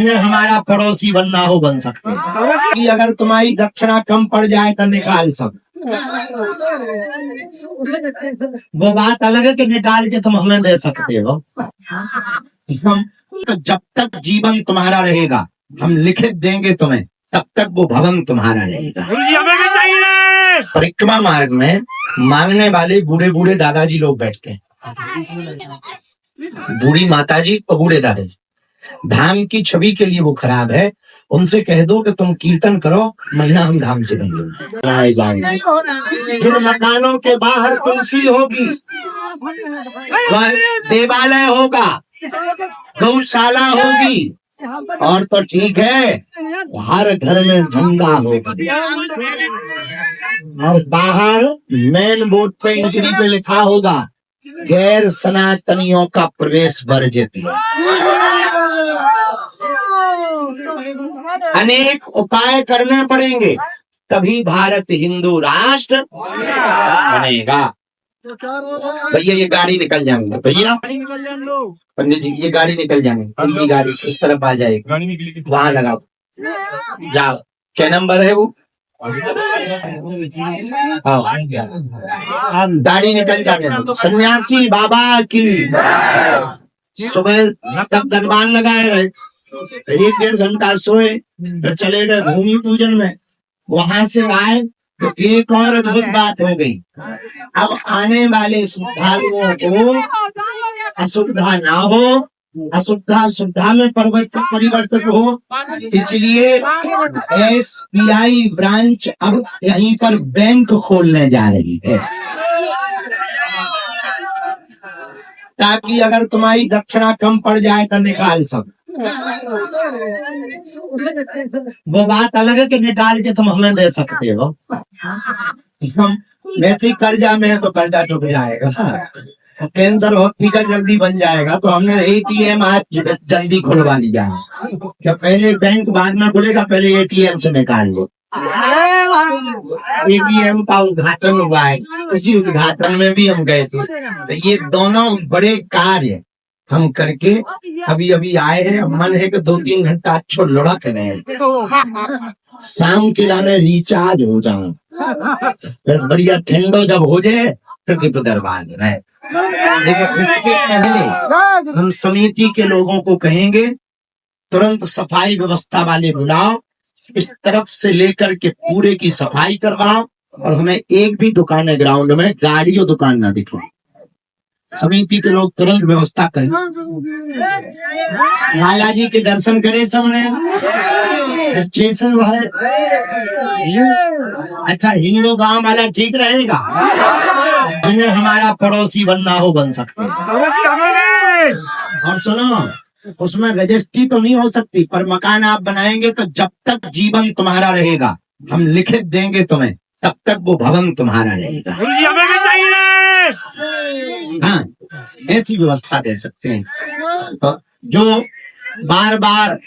जिन्हें हमारा पड़ोसी बनना हो बन सकते हैं कि अगर तुम्हारी दक्षिणा कम पड़ जाए तो निकाल सब। वो बात अलग है कि निकाल के तुम हमें दे सकते हो। हम तो जब तक जीवन तुम्हारा रहेगा हम लिखित देंगे तुम्हें, तब तक वो भवन तुम्हारा रहेगा। हमें भी चाहिए। परिक्रमा मार्ग में मांगने वाले बूढ़े बूढ़े दादाजी लोग बैठते हैं, बूढ़ी माताजी और बूढ़े दादाजी। धाम की छवि के लिए वो खराब है, उनसे कह दो कि तुम कीर्तन करो, महीना हम धाम से जाएंगे। जिन मकानों के बाहर तुलसी होगी, देवालय होगा, गौशाला होगी, और तो ठीक है हर घर में झंडा होगा, और बाहर मेन बोर्ड पे एंट्री पे लिखा होगा गैर सनातनियों का प्रवेश वर्जित है। अनेक उपाय करने पड़ेंगे तभी भारत हिंदू राष्ट्र बनेगा। भैया ये गाड़ी निकल जाएंगे, भैया पंडित जी ये गाड़ी निकल जाएंगे, उनकी गाड़ी इस तरफ आ जाएगी, वहां लगाओ, जाओ। क्या नंबर है वो? गाड़ी निकल जाएंगे। सन्यासी बाबा की सुबह तक दरबार लगाए रहे, 1-1.5 घंटा सोए, फिर चले गए भूमि पूजन में। वहां से आए तो एक और अद्भुत बात हो गई। अब आने वाले श्रद्धालुओं को असुविधा ना हो, असुविधा सुविधा में परिवर्तित हो, इसलिए SBI ब्रांच अब यहीं पर बैंक खोलने जा रही है, ताकि अगर तुम्हारी दक्षिणा कम पड़ जाए तो निकाल सब। वो बात अलग है कि निकाल के तुम हमें दे सकते हो। हम वैसे ही कर्जा में है तो कर्जा चुक जाएगा, कैंसर हॉस्पिटल जल्दी बन जाएगा, तो हमने ATM आज जल्दी खुलवा लिया है। क्या पहले बैंक बाद में खुलेगा, पहले ATM से निकाल लो। ATM का उद्घाटन हुआ है, उसी उद्घाटन में भी हम गए थे। तो ये दोनों बड़े कार्य हम करके अभी अभी आए हैं। मन है कि 2-3 घंटा अच्छो लुढ़क रहे, शाम के लाने रिचार्ज हो जाऊं, फिर बढ़िया ठंडो जब हो जाए फिर तो दरबार रहे। हम समिति के लोगों को कहेंगे तुरंत सफाई व्यवस्था वाले बुलाओ, इस तरफ से लेकर के पूरे की सफाई करवाओ, और हमें एक भी दुकान ग्राउंड में गाड़ी और दुकान ना दिखे। समिति के लोग तुरंत व्यवस्था करें। लाला जी के दर्शन करें सबने, अच्छे से है। अच्छा हिंदू गांव वाला ठीक रहेगा, जिन्हें हमारा पड़ोसी बनना हो बन सकते हैं। और सुनो, उसमें रजिस्ट्री तो नहीं हो सकती, पर मकान आप बनाएंगे तो जब तक जीवन तुम्हारा रहेगा हम लिखित देंगे तुम्हें, तब तक वो भवन तुम्हारा रहेगा। हमें भी चाहिए। हाँ, ऐसी व्यवस्था दे सकते हैं। तो जो बार बार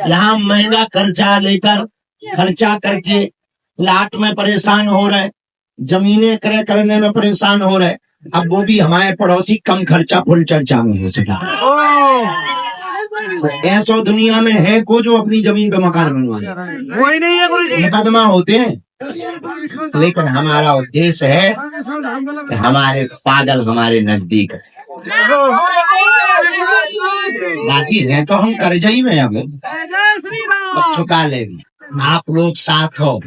यहाँ महंगा खर्चा लेकर खर्चा करके प्लाट में परेशान हो रहे, जमीनें क्रय करने में परेशान हो रहे, अब वो भी हमारे पड़ोसी कम खर्चा फुल चर्चा में हो सका। ऐसा दुनिया में है को जो अपनी जमीन पे मकान बनवाए, वही नहीं है, मुकदमा होते हैं। लेकिन हमारा उद्देश्य है कि हमारे पागल हमारे नजदीक है, बाकी है तो हम कर्जई में अब चुका लेंगे। आप लोग साथ हो,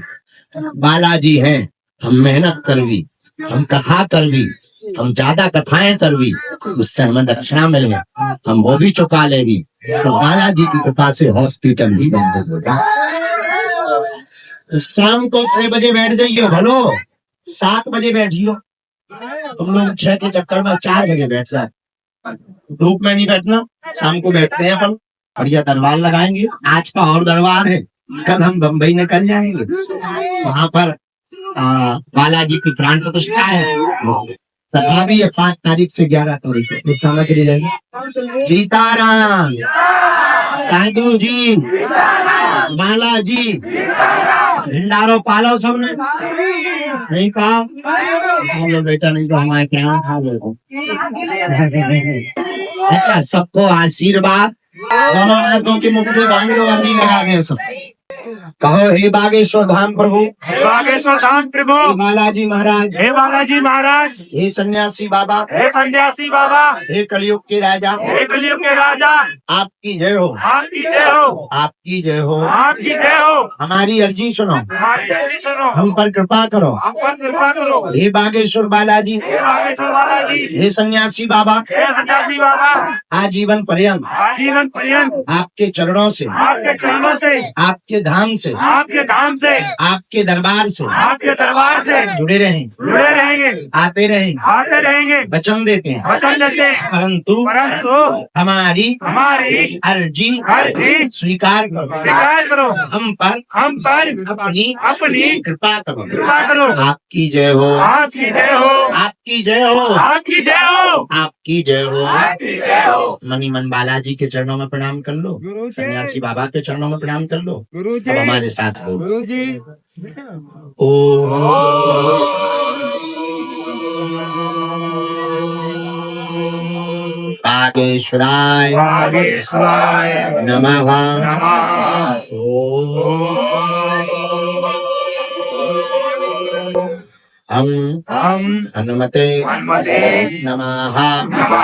बालाजी हैं, हम मेहनत करवी, हम कथा करवी, हम ज्यादा कथाएं करवी, उससे हमें दक्षिणा मिले, हम वो भी चुका लेगी, तो बालाजी की कृपा से हॉस्पिटल भी बंद होगा। शाम को 6 बजे बैठ जाइयो, भलो 7 बजे बैठियो। तुम लोग 6 के चक्कर में 4 बजे बैठ जाए, धूप में नहीं बैठना, शाम को बैठते हैं अपन, बढ़िया दरबार लगाएंगे। आज का और दरबार है, कल हम बम्बई निकल जाएंगे, वहां पर बालाजी की प्राण प्रतिष्ठा है, तथा भी 5 तारीख से 11 तारीख को सामग्री रहेगी। सीताराम, साधु जी, बालाजी, भंडारो पालो सबने नहीं कहा, हम लोग बेटा नहीं तो हमारे क्या खा लो। अच्छा, सबको आशीर्वाद दोनों हाथों की मुट्ठी बांध लो, अर्जी लगा दें सब। कहो हे बागेश्वर धाम प्रभु, हे बागेश्वर धाम प्रभु, हे बालाजी महाराज, हे बालाजी महाराज, हे सन्यासी बाबा, हे सन्यासी बाबा, हे कलयुग के राजा, हे कलयुग के राजा, आपकी जय हो, आपकी जय हो, आपकी जय हो, आपकी जय हो। हमारी अर्जी सुनो, हमारी अर्जी सुनो, हम पर कृपा करो, हम पर कृपा करो। हे बागेश्वर बालाजी, हे बागेश्वर बालाजी, हे सन्यासी बाबा, हे सन्यासी बाबा, आजीवन पर्यंत आजीवन पर्यंत आपके चरणों से, आपके चरणों से, आपके धाम से, आपके धाम से, आपके दरबार से आपके दरबार से जुड़े रहें, जुड़े रहेंगे, आते रहें, आते रहेंगे, वचन देते हैं, वचन देते हैं, परंतु हमारी अर्जी अर्जी स्वीकार करो, स्वीकार करो, हम पर अपनी कृपा करो। कृपा करो। आपकी जय हो, आपकी जय हो, आपकी जय हो, आपकी जय हो, आपकी जय हो। आपकी जय हो। मनी मन बालाजी के चरणों में प्रणाम कर लो, सन्यासी बाबा के चरणों में प्रणाम कर लो। अब हमारे साथ बोलो, गुरु जी, बागेश्वराय बागेश्वराय नमः। नमः। हम हम हनुमते हनुमते नमः। नमः।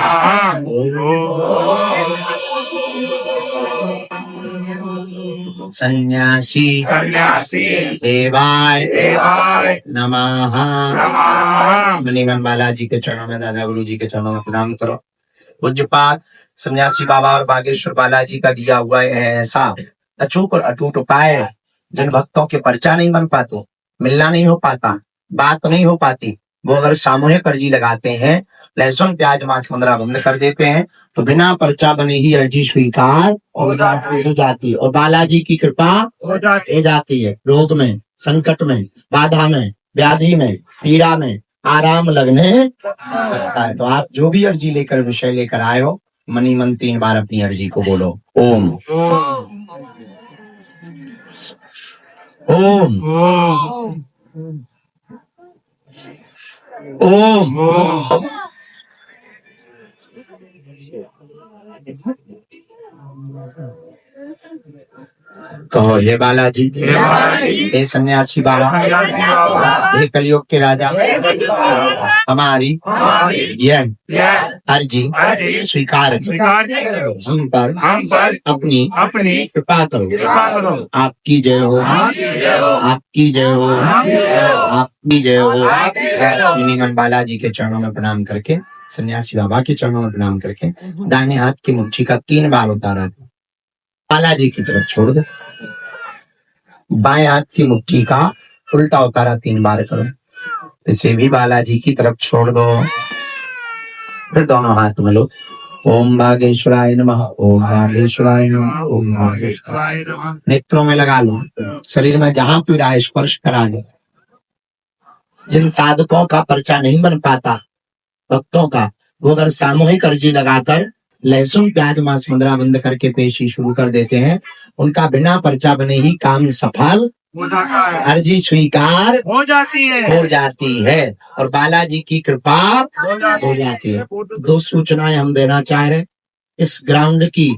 सन्यासी सन्यासी देवाय देवाय नमः। नमः। मणिमन बालाजी के चरणों में, दादा गुरु जी के चरणों में प्रणाम करो। पूज्यपाद सन्यासी बाबा और बागेश्वर बालाजी का दिया हुआ है ऐसा अचूक और अटूट उपाय, जिन भक्तों के पर्चा नहीं बन पाते, मिलना नहीं हो पाता, बात नहीं हो पाती, वो अगर सामूहिक अर्जी लगाते हैं, लहसुन प्याज मांस मंद्रा बंद कर देते हैं, तो बिना पर्चा बने ही अर्जी स्वीकार हो जाती है और बालाजी की कृपा हो जाती है। रोग में, संकट में, बाधा में, व्याधि में, पीड़ा में आराम लगने लगता है। तो आप जो भी अर्जी लेकर, विषय लेकर आए हो, मनी मन 3 बार अपनी अर्जी को बोलो। ओम ओम ओम। कहो हे बालाजी, हे सन्यासी बाबा, हे कलयुग के राजा, हमारी यह अर्जी स्वीकार करो। हम पर अपनी कृपा करो। आपकी जय हो, आपकी जय हो, आपकी जय हो। मणिमन बालाजी के चरणों में प्रणाम करके, सन्यासी बाबा के चरणों में प्रणाम करके, दाहिने हाथ की मुट्ठी का 3 बार उतारा बालाजी की तरफ छोड़ दो। बाएं हाथ की मुट्ठी का उल्टा उतारा 3 बार करो, इसे भी बालाजी की तरफ छोड़ दो। फिर दोनों हाथ में लो। ओम बागेश्वराय नमः, ओम बागेश्वराय नमः, ओम बागेश्वराय नमः। नेत्रों में लगा लो, शरीर में जहां पीड़ा है स्पर्श करा लो। जिन साधकों का पर्चा नहीं बन पाता, भक्तों का, वो अगर सामूहिक अर्जी लगाकर लहसुन प्याज मांस मंद्रा बंद करके पेशी शुरू कर देते हैं, उनका बिना पर्चा बने ही काम सफल हो जाता है, अर्जी स्वीकार हो जाती है और बालाजी की कृपा हो जाती है। 2 सूचनाएं हम देना चाह रहे हैं। इस ग्राउंड की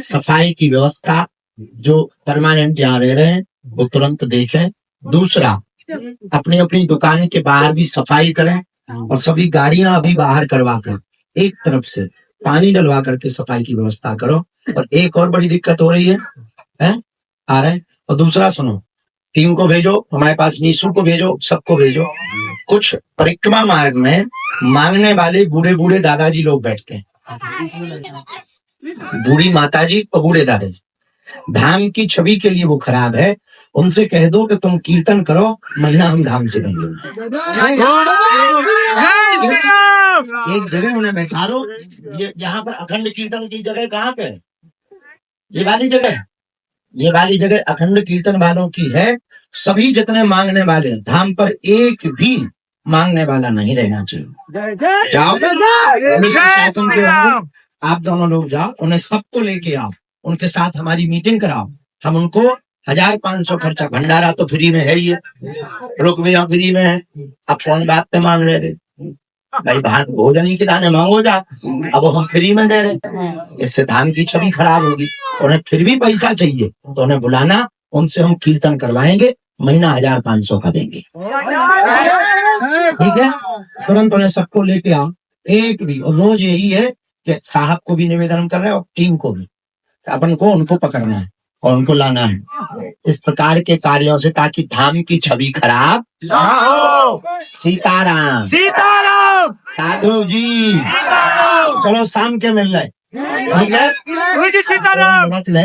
सफाई की व्यवस्था जो परमानेंट जहाँ रह रहे हैं वो तुरंत देखें। दूसरा, अपनी अपनी दुकान के बाहर भी सफाई करें और सभी गाड़ियां अभी बाहर करवा कर एक तरफ से पानी डलवा करके सफाई की व्यवस्था करो। और एक और बड़ी दिक्कत हो रही है आ रहे। और दूसरा सुनो, टीम को भेजो, हमारे पास नीसू को भेजो, सबको भेजो। कुछ परिक्रमा मार्ग में मांगने वाले बूढ़े बूढ़े दादाजी लोग बैठते हैं, बूढ़ी माताजी और बूढ़े दादाजी। धाम की छवि के लिए वो खराब है। उनसे कह दो कि तुम कीर्तन करो, महीना हम धाम से देंगे। एक जगह उन्हें बैठा दो, ये यहाँ पर अखंड कीर्तन की जगह कहाँ पे है? ये वाली जगह अखंड कीर्तन वालों की है। सभी जितने मांगने वाले हैं, धाम पर एक भी मांगने वाला नहीं रहना चाहिए। जाओ शासन के आप दोनों लोग जाओ, उन्हें सबको लेके आओ, उनके साथ हमारी मीटिंग कराओ। हम उनको 1500 खर्चा, भंडारा तो फ्री में है ही है, रुक भी फ्री में है। अब कौन बात पे मांग रहे थे? भाई भान भोजन ही खिलाने मांगो जा, अब हम फ्री में दे रहे, इससे धाम की छवि खराब होगी। उन्हें फिर भी पैसा चाहिए तो उन्हें बुलाना, उनसे हम कीर्तन करवाएंगे, महीना 1500 का देंगे, ठीक है। तुरंत उन्हें सबको लेके आओ, एक भी। और रोज यही है कि साहब को भी निवेदन कर रहे हैं और टीम को भी, अपन को उनको पकड़ना है और उनको लाना है इस प्रकार के कार्यों से, ताकि धाम की छवि खराब ना हो। सीताराम सीताराम। साधु जी, चलो शाम के मिल रहे, ठीक है। गुरु जी सीताराम। रख ले।